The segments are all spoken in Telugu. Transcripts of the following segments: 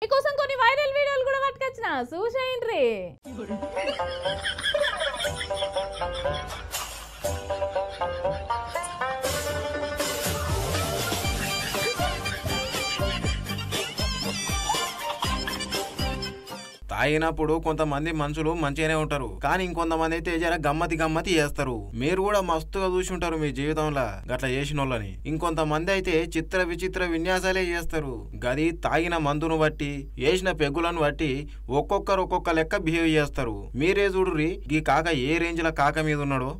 మీకోసం కొన్ని వైరల్ వీడియోలు కూడా పట్టుకొచ్చిన చూసేయండి. తాగినప్పుడు కొంతమంది మనుషులు మంచిగానే ఉంటారు, కానీ ఇంకొంతమంది అయితే జర గమ్మతి చేస్తారు. మీరు కూడా మస్తుగా చూసి ఉంటారు మీ జీవితంలో గట్లా చేసిన వాళ్ళని. ఇంకొంతమంది అయితే చిత్ర విచిత్ర విన్యాసాలే చేస్తారు. గది తాగిన మందును బట్టి వేసిన పెగ్గులను బట్టి ఒక్కొక్కరు ఒక్కొక్క లెక్క బిహేవ్ చేస్తారు. మీరే చూడుర్రి ఈ కాక ఏ రేంజ్ ల కాక మీద ఉన్నాడో.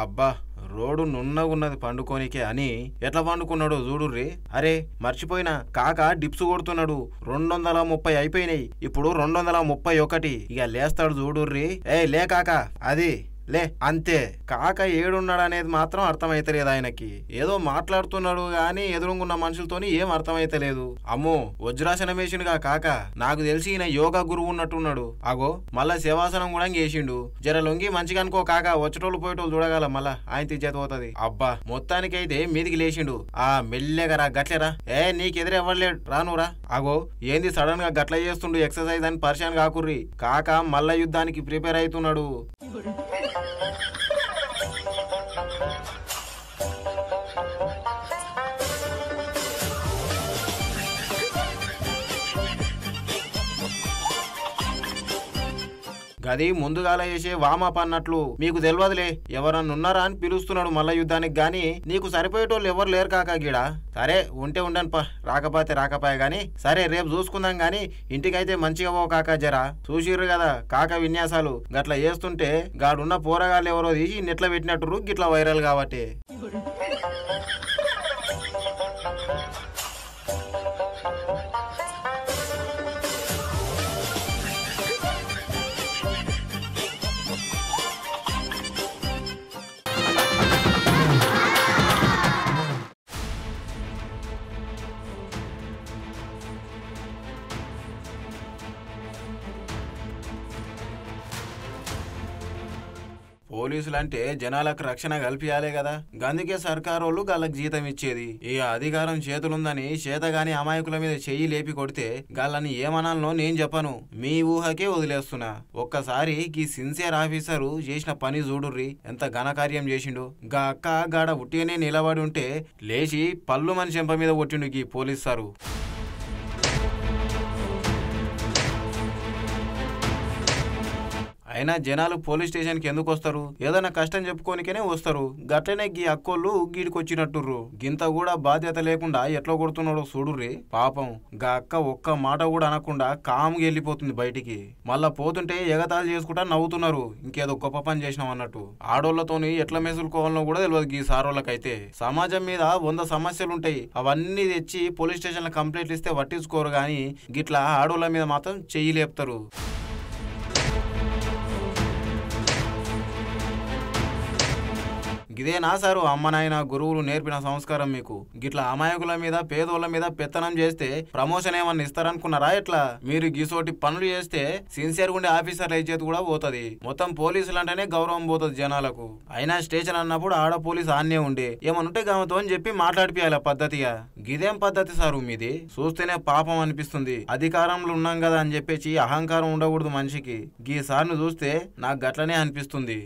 అబ్బా రోడ్డు నున్నగున్నది పండుకోనికే అని ఎట్లా పండుకున్నాడో చూడుర్రి. అరే మర్చిపోయినా కాక డిప్స్ కొడుతున్నాడు. 230 అయిపోయినాయి, ఇప్పుడు 231. ఇక లేస్తాడు చూడుర్రి. లే కాక అది లే అంతే. కాక ఏడున్నాడు అనేది మాత్రం అర్థమైతలేదు ఆయనకి. ఏదో మాట్లాడుతున్నాడు గాని ఎదురుగున్న మనుషులతోని ఏం అర్థమైతలేదు. అమ్మో వజ్రాసనం వేసిండుగా కాక. నాకు తెలిసి ఈయన యోగా గురువు ఉన్నట్టున్నాడు. అగో మళ్ళా శవాసనం కూడా వేసిండు. జర లొంగి మంచిగా అనుకో కాక, వచ్చేటోళ్ళు పోయేటోళ్ళు చూడగల మళ్ళా ఆయన చేత పోతుంది. అబ్బా మొత్తానికైతే మీదికి లేచిండు. మెల్లెగరా గట్లేరా. నీకెదిరే ఎవ్వలేడు రానురా. అగో ఏంది సడన్ గా గట్ల చేస్తుండు ఎక్సర్సైజ్ అని పరిశాన్ కాకుర్రి. కాక మల్ల యుద్ధానికి ప్రిపేర్ అవుతున్నాడు. గది ముందుగాల చేసే వామప్ అన్నట్లు మీకు తెలియదులే. ఎవరన్నున్నారా అని పిలుస్తున్నాడు మల్ల యుద్ధానికి గాని నీకు సరిపోయేటోళ్ళు ఎవరు లేరు కాక గీడ. సరే ఉంటే ఉండను పా, రాకపోతే రాకపోయా గాని. సరే రేపు చూసుకుందాం గాని ఇంటికైతే మంచిగా పో కాక. జరా చూసిర్రు కదా కాక విన్యాసాలు గట్లా చేస్తుంటే గాడున్న పోరగాళ్ళు ఎవరో తీసి నెట్ల పెట్టినట్టు గిట్లా వైరల్ కాబట్టి. పోలీసులంటే జనాలకు రక్షణ కల్పియాలే కదా. గందుకే సర్కారోళ్ళు గాళ్ళకి జీతం ఇచ్చేది. ఈ అధికారం చేతులుందని చేతగాని అమాయకుల మీద చెయ్యి లేపి కొడితే గాళ్ళని ఏమనాలనో నేను చెప్పను, మీ ఊహకే వదిలేస్తున్నా. ఒక్కసారి ఈ సిన్సియర్ ఆఫీసరు చేసిన పని చూడుర్రి, ఎంత ఘనకార్యం చేసిండు. గా అక్క గాడ ఉట్టిగానే నిలబడి ఉంటే లేచి పళ్ళు మన చెంప మీద కొట్టిండు ఈ పోలీస్ సారు. అయినా జనాలు పోలీస్ స్టేషన్ కి ఎందుకు వస్తారు? ఏదైనా కష్టం చెప్పుకోనికనే వస్తారు. గట్లనే గీ అక్కోళ్ళు గీడికి వచ్చినట్టుర్రు. గింత కూడా బాధ్యత లేకుండా ఎట్లా కొడుతున్నాడో చూడుర్రి. పాపం గా అక్క ఒక్క మాట కూడా అనకుండా కామ్గా వెళ్ళిపోతుంది బయటికి. మళ్ళా పోతుంటే ఎగతాళి చేసుకుంటా నవ్వుతున్నారు, ఇంకేదో గొప్ప పని చేసినాం అన్నట్టు. ఆడోళ్లతోని ఎట్లా మెసులుకోవాలనో కూడా తెలియదు గీ సారోళ్ళకైతే. సమాజం మీద 100 సమస్యలుంటాయి, అవన్నీ తెచ్చి పోలీస్ స్టేషన్ లో కంప్లైంట్లు ఇస్తే పట్టించుకోరు గాని గిట్లా ఆడోళ్ల మీద మాత్రం చెయ్యి లేపుతారు. ఇదేనా సారు అమ్మ నాయన గురువులు నేర్పిన సంస్కారం మీకు? గిట్లా అమాయకుల మీద పేదోళ్ల మీద పెత్తనం చేస్తే ప్రమోషన్ ఏమన్నా ఇస్తారనుకున్నారా? ఎట్లా మీరు గీసోటి పనులు చేస్తే సిన్సియర్ ఉండే ఆఫీసర్ల ఇచ్చేది కూడా పోతుంది. మొత్తం పోలీసులు అంటేనే గౌరవం పోతుంది జనాలకు. అయినా స్టేషన్ అన్నప్పుడు ఆడ పోలీసు ఆన్నే ఉండే ఏమనుంటే గమతో అని చెప్పి మాట్లాడిపియాల పద్ధతిగా. గిదేం పద్ధతి సారు మీది? చూస్తేనే పాపం అనిపిస్తుంది. అధికారంలో ఉన్నాం కదా అని చెప్పేసి అహంకారం ఉండకూడదు మనిషికి. గీ సార్ను చూస్తే నాకు గట్లనే అనిపిస్తుంది.